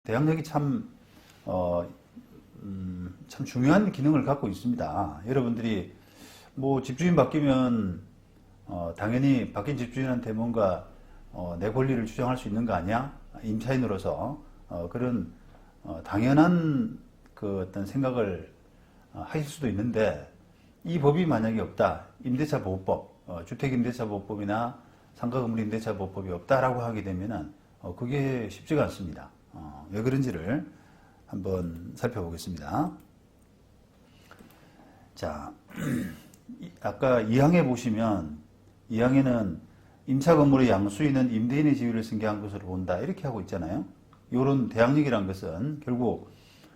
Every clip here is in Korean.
대항력이 참 중요한 기능을 갖고 있습니다. 여러분들이 뭐 집주인 바뀌면 당연히 바뀐 집주인한테 뭔가 내 권리를 주장할 수 있는 거 아니야? 임차인으로서 그런 당연한 그 어떤 생각을 하실 수도 있는데, 이 법이 만약에 없다, 임대차보호법, 주택임대차보호법이나 상가건물임대차보호법이 없다라고 하게 되면은 그게 쉽지가 않습니다. 왜 그런지를 한번 살펴보겠습니다. 자, 아까 2항에 보시면, 2항에는 임차 건물의 양수인은 임대인의 지위를 승계한 것으로 본다, 이렇게 하고 있잖아요. 이런 대항력이란 것은 결국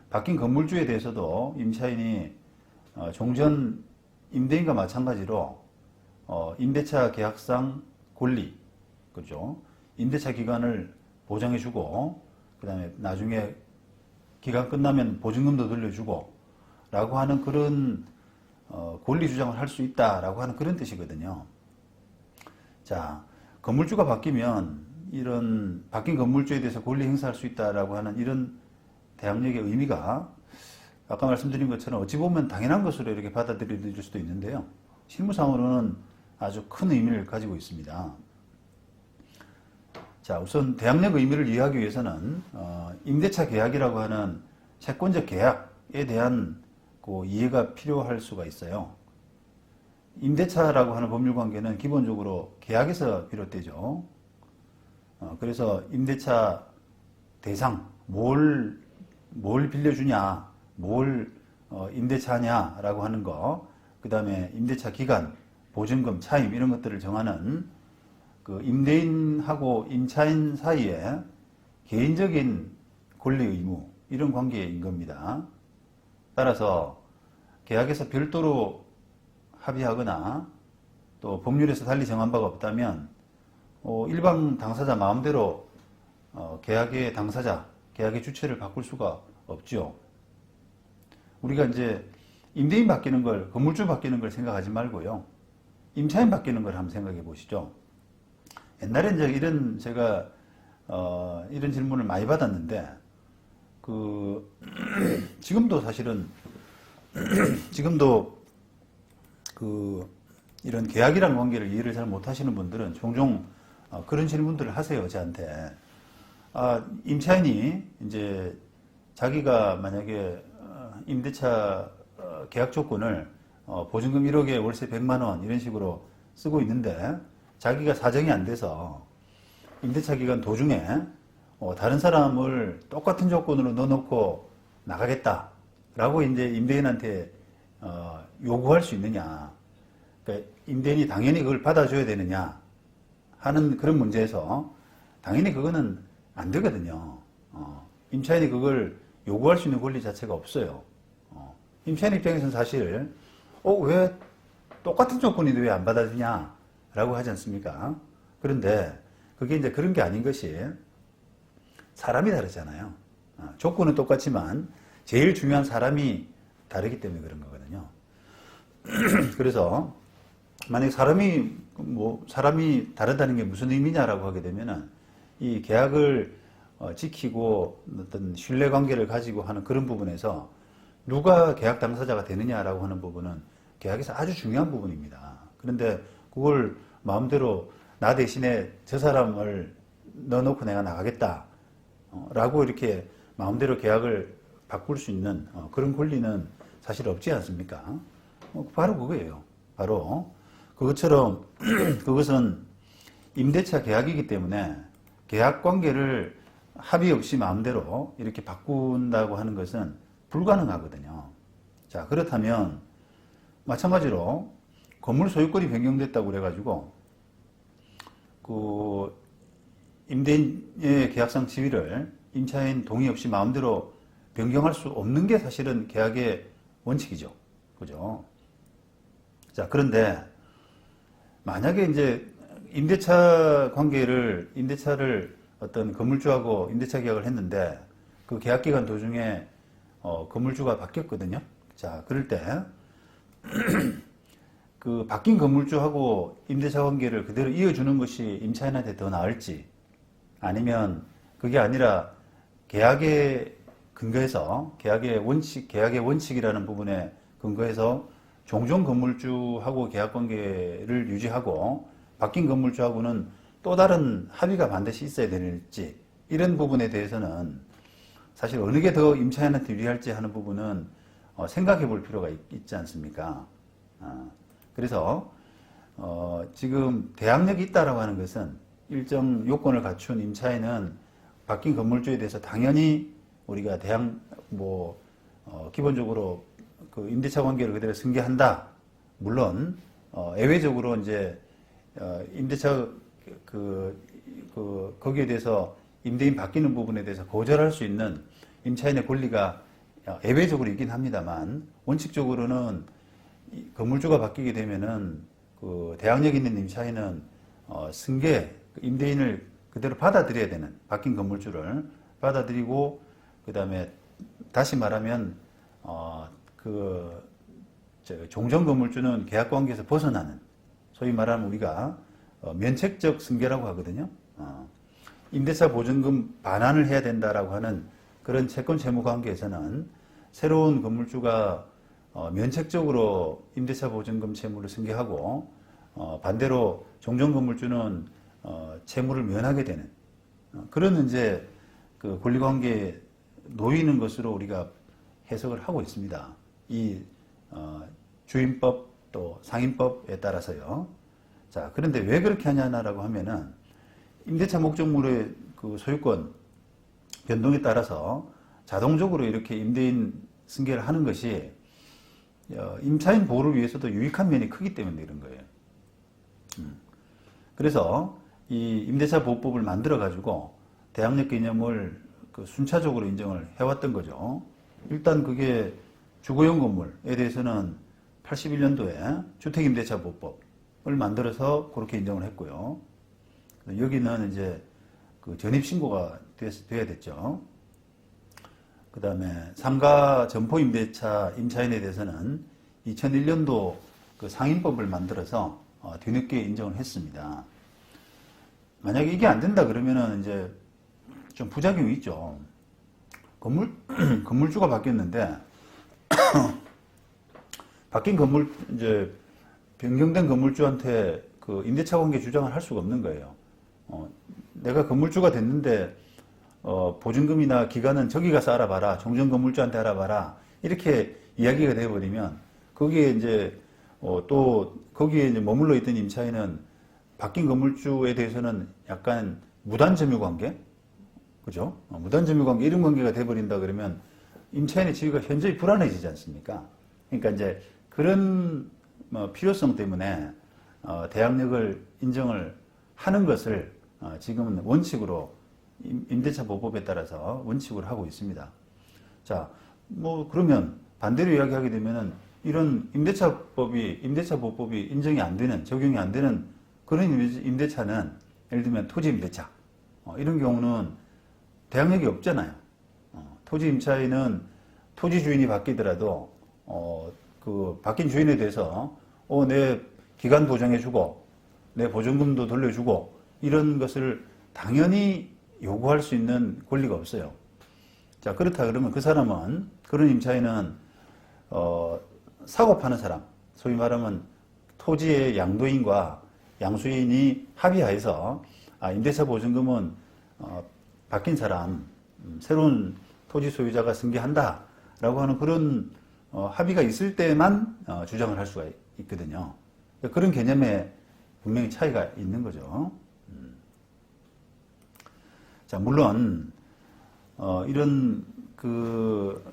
바뀐 건물주에 대해서도 임차인이 종전 임대인과 마찬가지로 임대차 계약상 권리, 그죠? 임대차 기간을 보장해주고, 그 다음에 나중에 기간 끝나면 보증금도 돌려주고 라고 하는 그런 권리 주장을 할 수 있다라고 하는 그런 뜻이거든요. 자, 건물주가 바뀌면 이런 바뀐 건물주에 대해서 권리 행사할 수 있다라고 하는 이런 대항력의 의미가 아까 말씀드린 것처럼 어찌 보면 당연한 것으로 이렇게 받아들여질 수도 있는데요. 실무상으로는 아주 큰 의미를 가지고 있습니다. 자, 우선 대항력 의미를 이해하기 위해서는 임대차 계약이라고 하는 채권적 계약에 대한 그 이해가 필요할 수가 있어요. 임대차라고 하는 법률관계는 기본적으로 계약에서 비롯되죠. 그래서 임대차 대상, 뭘 빌려주냐, 뭘 임대차냐라고 하는 거, 그 다음에 임대차 기간, 보증금, 차임 이런 것들을 정하는 그 임대인하고 임차인 사이에 개인적인 권리 의무, 이런 관계인 겁니다. 따라서 계약에서 별도로 합의하거나 또 법률에서 달리 정한 바가 없다면 일반 당사자 마음대로 계약의 당사자, 계약의 주체를 바꿀 수가 없죠. 우리가 이제 임대인 바뀌는 걸, 건물주 바뀌는 걸 생각하지 말고요, 임차인 바뀌는 걸 한번 생각해 보시죠. 옛날에 이제 제가 이런 질문을 많이 받았는데, 지금도 사실은 지금도 이런 계약이라는 관계를 이해를 잘 못하시는 분들은 종종 그런 질문들을 하세요, 저한테. 임차인이 이제 자기가 만약에 임대차 계약 조건을 보증금 1억에 월세 100만 원 이런 식으로 쓰고 있는데, 자기가 사정이 안 돼서 임대차 기간 도중에 다른 사람을 똑같은 조건으로 넣어놓고 나가겠다라고 이제 임대인한테 요구할 수 있느냐, 그러니까 임대인이 당연히 그걸 받아줘야 되느냐 하는 그런 문제에서 당연히 그거는 안 되거든요. 임차인이 그걸 요구할 수 있는 권리 자체가 없어요. 임차인 입장에서는 사실 왜 똑같은 조건인데 왜 안 받아주냐 라고 하지 않습니까? 그런데 그게 이제 그런 게 아닌 것이, 사람이 다르잖아요. 조건은 똑같지만 제일 중요한 사람이 다르기 때문에 그런 거거든요. 그래서 만약 사람이 다르다는 게 무슨 의미냐라고 하게 되면은, 이 계약을 지키고 어떤 신뢰 관계를 가지고 하는 그런 부분에서 누가 계약 당사자가 되느냐라고 하는 부분은 계약에서 아주 중요한 부분입니다. 그런데 그걸 마음대로 나 대신에 저 사람을 넣어놓고 내가 나가겠다 라고 이렇게 마음대로 계약을 바꿀 수 있는 그런 권리는 사실 없지 않습니까? 바로 그거예요. 바로 그것처럼 그것은 임대차 계약이기 때문에 계약 관계를 합의 없이 마음대로 이렇게 바꾼다고 하는 것은 불가능하거든요. 자, 그렇다면 마찬가지로 건물 소유권이 변경됐다고 그래가지고 임대인의 계약상 지위를 임차인 동의 없이 마음대로 변경할 수 없는 게 사실은 계약의 원칙이죠. 그죠? 자, 그런데 만약에 이제 임대차를 어떤 건물주하고 임대차 계약을 했는데 그 계약 기간 도중에 건물주가 바뀌었거든요. 자, 그럴 때 그 바뀐 건물주하고 임대차 관계를 그대로 이어주는 것이 임차인한테 더 나을지, 아니면 그게 아니라 계약에 근거해서 계약의 원칙이라는 부분에 근거해서 종전 건물주하고 계약 관계를 유지하고 바뀐 건물주하고는 또 다른 합의가 반드시 있어야 될지 이런 부분에 대해서는 사실 어느 게 더 임차인한테 유리할지 하는 부분은 생각해 볼 필요가 있지 않습니까? 그래서 지금 대항력이 있다라고 하는 것은 일정 요건을 갖춘 임차인은 바뀐 건물주에 대해서 당연히 우리가 기본적으로 그 임대차 관계를 그대로 승계한다. 물론 예외적으로 이제 임대차 거기에 대해서 임대인 바뀌는 부분에 대해서 거절할 수 있는 임차인의 권리가 예외적으로 있긴 합니다만 원칙적으로는 건물주가 바뀌게 되면은 그 대항력 있는 임차인은 승계 임대인을 그대로 받아들여야 되는 바뀐 건물주를 받아들이고 그 다음에 다시 말하면 종전 건물주는 계약 관계에서 벗어나는 소위 말하면 우리가 면책적 승계라고 하거든요. 임대차 보증금 반환을 해야 된다라고 하는 그런 채권 채무 관계에서는 새로운 건물주가 면책적으로 임대차 보증금 채무를 승계하고 반대로 종전 건물주는 채무를 면하게 되는 그런 이제 그 권리관계에 놓이는 것으로 우리가 해석을 하고 있습니다. 이 주임법 또 상임법에 따라서요. 자, 그런데 왜 그렇게 하냐라고 하면은 임대차 목적물의 그 소유권 변동에 따라서 자동적으로 이렇게 임대인 승계를 하는 것이 임차인 보호를 위해서도 유익한 면이 크기 때문에 이런 거예요. 그래서 이 임대차 보호법을 만들어 가지고 대항력 개념을 그 순차적으로 인정을 해왔던 거죠. 일단 그게 주거용 건물에 대해서는 81년도에 주택임대차보호법을 만들어서 그렇게 인정을 했고요. 여기는 이제 그 전입신고가 돼야 됐죠. 그 다음에 상가 점포 임대차 임차인에 대해서는 2001년도 그 상임법을 만들어서 뒤늦게 인정을 했습니다. 만약에 이게 안 된다 그러면은 이제 좀 부작용이 있죠. 건물주가 바뀌었는데 바뀐 이제 변경된 건물주한테 그 임대차 관계 주장을 할 수가 없는 거예요. 내가 건물주가 됐는데 보증금이나 기간은 저기 가서 알아봐라, 종전 건물주한테 알아봐라 이렇게 이야기가 되어버리면 거기에 이제 또 거기에 이제 머물러 있던 임차인은 바뀐 건물주에 대해서는 약간 무단 점유 관계, 그죠? 무단 점유 관계 이런 관계가 돼버린다 그러면 임차인의 지위가 현저히 불안해지지 않습니까? 그러니까 이제 그런 필요성 때문에 대항력을 인정을 하는 것을 지금은 원칙으로 임대차 보호법에 따라서 원칙으로 하고 있습니다. 자, 그러면 반대로 이야기하게 되면은 이런 임대차 보호법이 인정이 안 되는, 적용이 안 되는 그런 임대차는 예를 들면 토지 임대차 이런 경우는 대항력이 없잖아요. 토지 임차인은 토지 주인이 바뀌더라도 그 바뀐 주인에 대해서 내 기간 보장해주고 내 보증금도 돌려주고 이런 것을 당연히 요구할 수 있는 권리가 없어요. 자, 그렇다 그러면 그 사람은, 그런 임차인은 사고 파는 사람, 소위 말하면 토지의 양도인과 양수인이 합의하여서 임대차 보증금은 바뀐 사람, 새로운 토지 소유자가 승계한다 라고 하는 그런 합의가 있을 때만 주장을 할 수가 있거든요. 그런 개념에 분명히 차이가 있는 거죠. 자, 물론 이런 그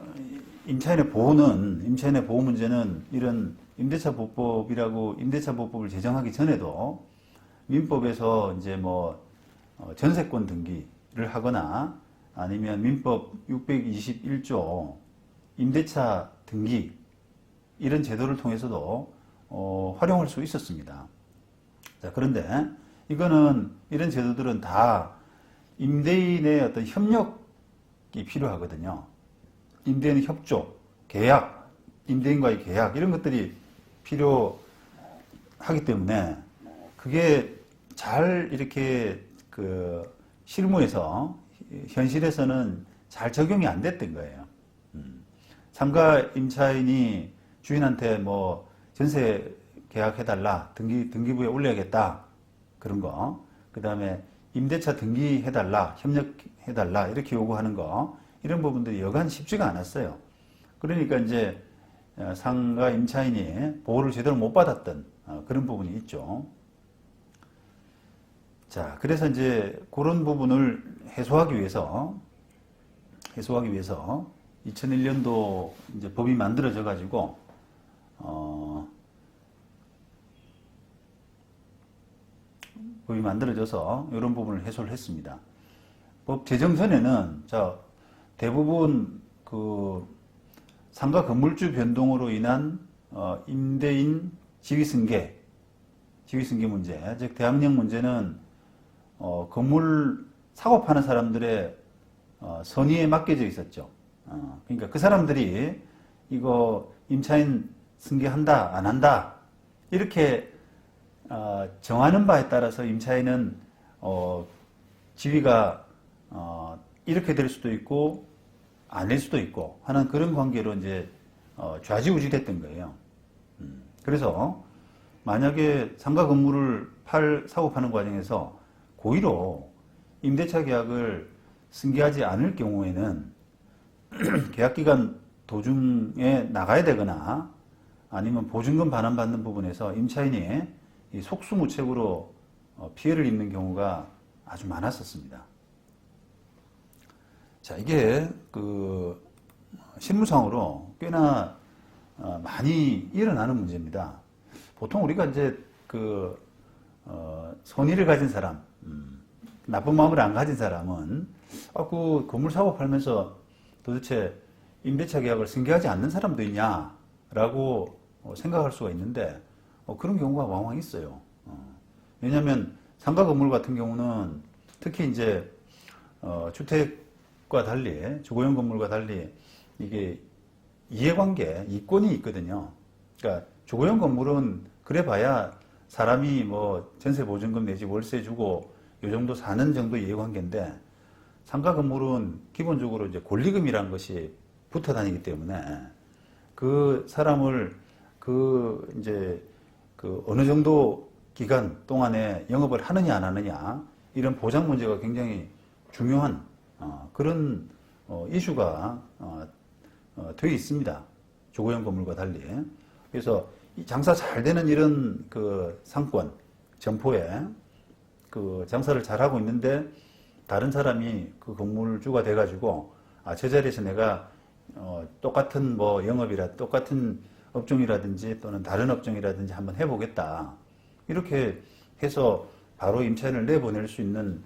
임차인의 보호 문제는 이런 임대차 보호법을 제정하기 전에도 민법에서 이제 전세권 등기를 하거나 아니면 민법 621조 임대차 등기 이런 제도를 통해서도 활용할 수 있었습니다. 자, 그런데 이런 제도들은 다 임대인의 어떤 협력이 필요하거든요. 임대인의 협조, 계약, 임대인과의 계약 이런 것들이 필요하기 때문에 그게 잘 이렇게 그 실무에서 현실에서는 잘 적용이 안 됐던 거예요. 상가 임차인이 주인한테 뭐 전세 계약해달라, 등기부에 올려야겠다, 그런 거. 그 다음에 임대차 등기해달라, 협력해달라, 이렇게 요구하는 거. 이런 부분들이 여간 쉽지가 않았어요. 그러니까 이제 상가 임차인이 보호를 제대로 못 받았던 그런 부분이 있죠. 자, 그래서 이제 그런 부분을 해소하기 위해서 2001년도 이제 법이 만들어져 가지고 법이 만들어져서 이런 부분을 해소를 했습니다. 법 제정 전에는 대부분 그 상가 건물주 변동으로 인한 임대인 지위승계 문제, 즉 대항력 문제는 건물 사고 파는 사람들의 선의에 맡겨져 있었죠. 그러니까 그 사람들이 이거 임차인 승계한다, 안 한다, 이렇게 정하는 바에 따라서 임차인은 지위가 이렇게 될 수도 있고 안 될 수도 있고 하는 그런 관계로 이제 좌지우지 됐던 거예요. 그래서 만약에 상가 건물을 사고 파는 과정에서 고의로 임대차 계약을 승계하지 않을 경우에는 계약기간 도중에 나가야 되거나 아니면 보증금 반환받는 부분에서 임차인이 이 속수무책으로 피해를 입는 경우가 아주 많았었습니다. 자, 이게 그 실무상으로 꽤나 많이 일어나는 문제입니다. 보통 우리가 이제 선의를 가진 사람, 나쁜 마음을 안 가진 사람은 그 건물 사고 팔면서 도대체 임대차 계약을 승계하지 않는 사람도 있냐라고 생각할 수가 있는데 그런 경우가 왕왕 있어요. 왜냐하면 상가 건물 같은 경우는 특히 이제 주택과 달리 주거용 건물과 달리 이게 이해관계, 이권이 있거든요. 그러니까 주거용 건물은 그래봐야 사람이 뭐 전세 보증금 내지 월세 주고 요 정도 사는 정도 이해관계인데 상가 건물은 기본적으로 이제 권리금이라는 것이 붙어 다니기 때문에 그 사람을 이제 어느 정도 기간 동안에 영업을 하느냐 안 하느냐 이런 보장 문제가 굉장히 중요한 그런 이슈가 되어 있습니다. 주거용 건물과 달리. 그래서 장사 잘 되는 이런 그 상권, 점포에 장사를 잘 하고 있는데 다른 사람이 그 건물주가 돼가지고 저 자리에서 내가 똑같은 뭐 똑같은 업종이라든지 또는 다른 업종이라든지 한번 해보겠다, 이렇게 해서 바로 임차인을 내보낼 수 있는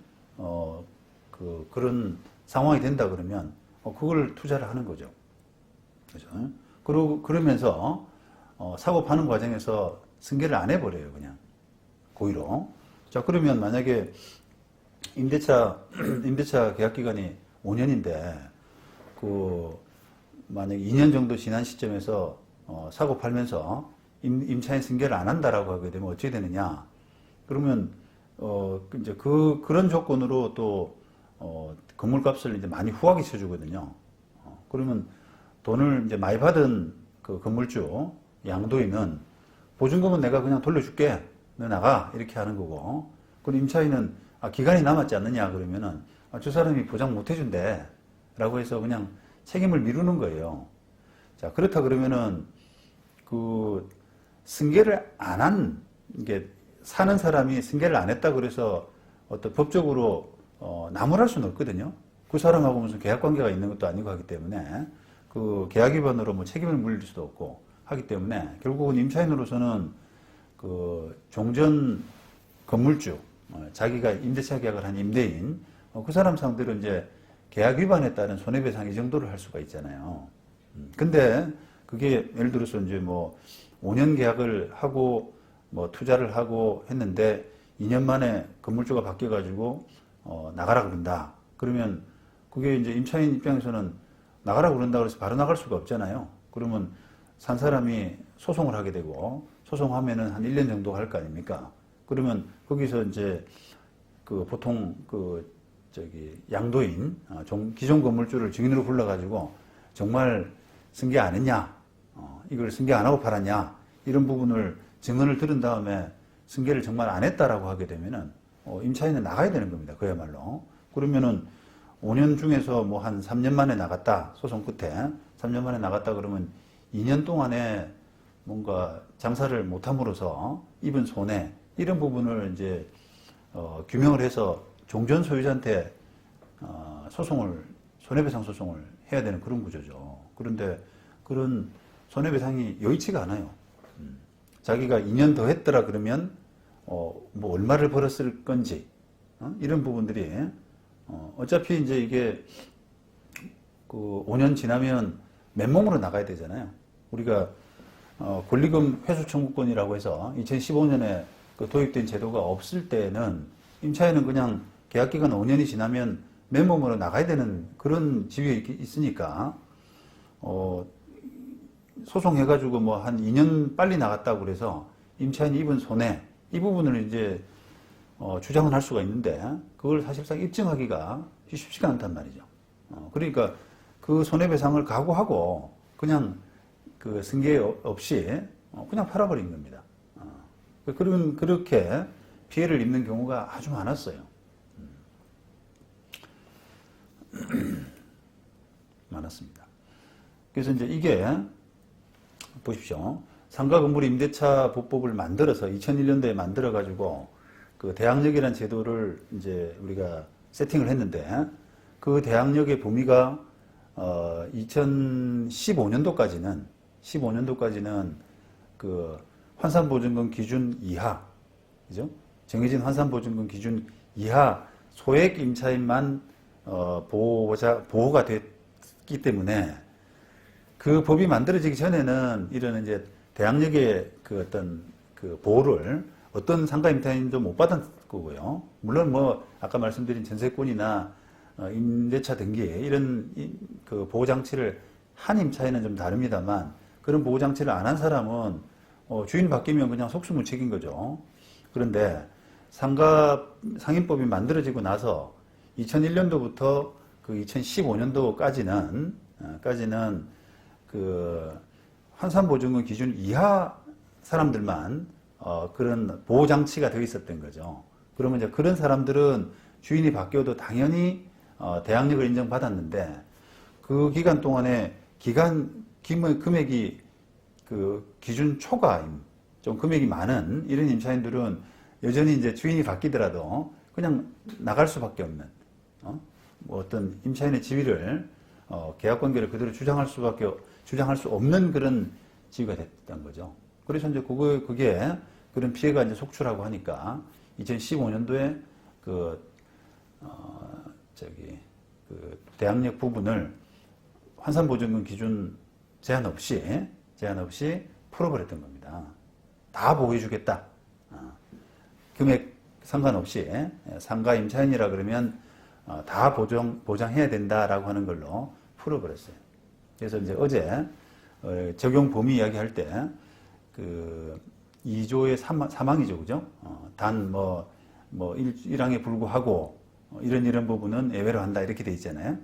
그런 상황이 된다 그러면 그걸 투자를 하는 거죠. 그죠? 그러면서 사고 파는 과정에서 승계를 안 해버려요, 그냥 고의로. 자, 그러면 만약에 임대차 계약 기간이 5년인데 만약에 2년 정도 지난 시점에서 사고 팔면서 임차인 승계를 안 한다라고 하게 되면 어떻게 되느냐? 그러면 이제 그런 조건으로 또 건물값을 이제 많이 후하게 쳐주거든요. 그러면 돈을 이제 많이 받은 그 건물주 양도인은 보증금은 내가 그냥 돌려줄게, 너 나가, 이렇게 하는 거고, 그럼 임차인은 기간이 남았지 않느냐 그러면은 저 사람이 보장 못 해준대 라고 해서 그냥 책임을 미루는 거예요. 자, 그렇다 그러면은 승계를 안 한, 이게 사는 사람이 승계를 안 했다 그래서 어떤 법적으로 나무랄 수는 없거든요. 그 사람하고 무슨 계약 관계가 있는 것도 아니고 하기 때문에 그 계약 위반으로 뭐 책임을 물릴 수도 없고 하기 때문에 결국은 임차인으로서는 종전 건물주, 자기가 임대차 계약을 한 임대인, 그 사람 상대로 이제 계약 위반에 따른 손해배상 이 정도를 할 수가 있잖아요. 근데 그게 예를 들어서 이제 뭐 5년 계약을 하고 뭐 투자를 하고 했는데 2년 만에 건물주가 바뀌어가지고 나가라 그런다. 그러면 그게 이제 임차인 입장에서는 나가라 그런다 그래서 바로 나갈 수가 없잖아요. 그러면 산 사람이 소송을 하게 되고 소송하면은 한 1년 정도 할 거 아닙니까? 그러면 거기서 이제 보통 양도인, 기존 건물주를 증인으로 불러가지고 정말 승계 안 했냐, 이걸 승계 안 하고 팔았냐, 이런 부분을 증언을 들은 다음에 승계를 정말 안 했다라고 하게 되면은, 임차인은 나가야 되는 겁니다. 그야말로. 그러면은 5년 중에서 뭐 한 3년 만에 나갔다, 소송 끝에 3년 만에 나갔다 그러면 2년 동안에 뭔가 장사를 못함으로써 입은 손해, 이런 부분을 이제 규명을 해서 종전 소유자한테 손해배상 소송을 해야 되는 그런 구조죠. 그런데 그런 손해배상이 여의치가 않아요. 자기가 2년 더 했더라 그러면 뭐 얼마를 벌었을 건지, 이런 부분들이 어차피 이제 이게 그 5년 지나면 맨몸으로 나가야 되잖아요. 우리가 권리금 회수 청구권이라고 해서 2015년에 그 도입된 제도가 없을 때는 임차인은 그냥 계약기간 5년이 지나면 맨몸으로 나가야 되는 그런 지위에 있으니까 소송해가지고 뭐 한 2년 빨리 나갔다고 그래서 임차인이 입은 손해, 이 부분을 이제 주장은 할 수가 있는데 그걸 사실상 입증하기가 쉽지가 않단 말이죠. 그러니까 그 손해배상을 각오하고 그냥 그 승계 없이 그냥 팔아버린 겁니다. 그렇게 피해를 입는 경우가 아주 많았어요. 많았습니다. 그래서 이제 이게 보십시오. 상가 건물 임대차 보법을 만들어서 2001년도에 만들어 가지고 그 대항력이라는 제도를 이제 우리가 세팅을 했는데 그 대항력의 범위가 2015년도까지는 그 환산보증금 기준 이하, 그죠? 정해진 환산보증금 기준 이하 소액 임차인만 보호가 됐기 때문에 그 법이 만들어지기 전에는 이런 이제 대항력의 그 어떤 그 보호를 어떤 상가 임차인도 못 받은 거고요. 물론 뭐 아까 말씀드린 전세권이나 임대차 등기 이런 그 보호 장치를 한 임차인은 좀 다릅니다만 그런 보호 장치를 안 한 사람은 주인 바뀌면 그냥 속수무책인 거죠. 그런데 상인법이 만들어지고 나서 2001년도부터 그 2015년도까지는 그 환산보증금 기준 이하 사람들만 그런 보호 장치가 되어 있었던 거죠. 그러면 이제 그런 사람들은 주인이 바뀌어도 당연히 대항력을 인정받았는데 그 기간 동안에 금액이 그 기준 초과인 좀 금액이 많은 이런 임차인들은 여전히 이제 주인이 바뀌더라도 그냥 나갈 수밖에 없는 뭐 어떤 임차인의 지위를 계약 관계를 그대로 주장할 수 없는 그런 지위가 됐던 거죠. 그래서 이제 그게 그런 피해가 이제 속출하고 하니까 2015년도에 그 대항력 부분을 환산보증금 기준 제한 없이 풀어버렸던 겁니다. 다 보호해주겠다. 금액 상관없이 상가 임차인이라 그러면 다 보장해야 된다라고 하는 걸로 풀어버렸어요. 그래서 이제 어제 적용 범위 이야기할 때 그 2조의 사망이죠, 그죠? 단 뭐 1항에 불구하고 이런 부분은 예외로 한다 이렇게 돼 있잖아요.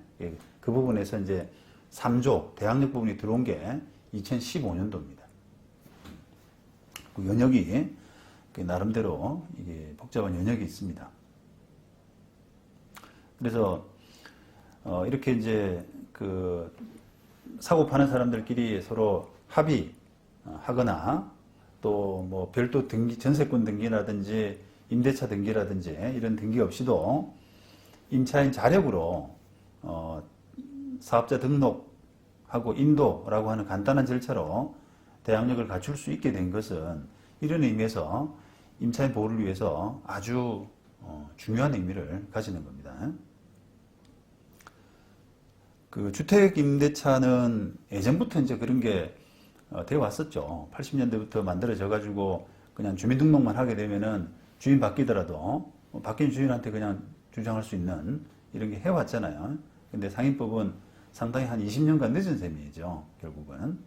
그 부분에서 이제 3조 대항력 부분이 들어온 게 2015년도입니다. 그 연역이 나름대로 이게 복잡한 연역이 있습니다. 그래서 이렇게 이제 그 사고 파는 사람들끼리 서로 합의하거나 또 뭐 별도 등기, 전세권 등기라든지 임대차 등기라든지 이런 등기 없이도 임차인 자력으로 사업자 등록하고 인도라고 하는 간단한 절차로 대항력을 갖출 수 있게 된 것은 이런 의미에서 임차인 보호를 위해서 아주 중요한 의미를 가지는 겁니다. 그 주택 임대차는 예전부터 이제 그런 게 되어 왔었죠. 80년대부터 만들어져 가지고 그냥 주민등록만 하게 되면은 주인 바뀌더라도 바뀐 주인한테 그냥 주장할 수 있는 이런 게 해왔잖아요. 근데 상인법은 상당히 한 20년간 늦은 셈이죠, 결국은.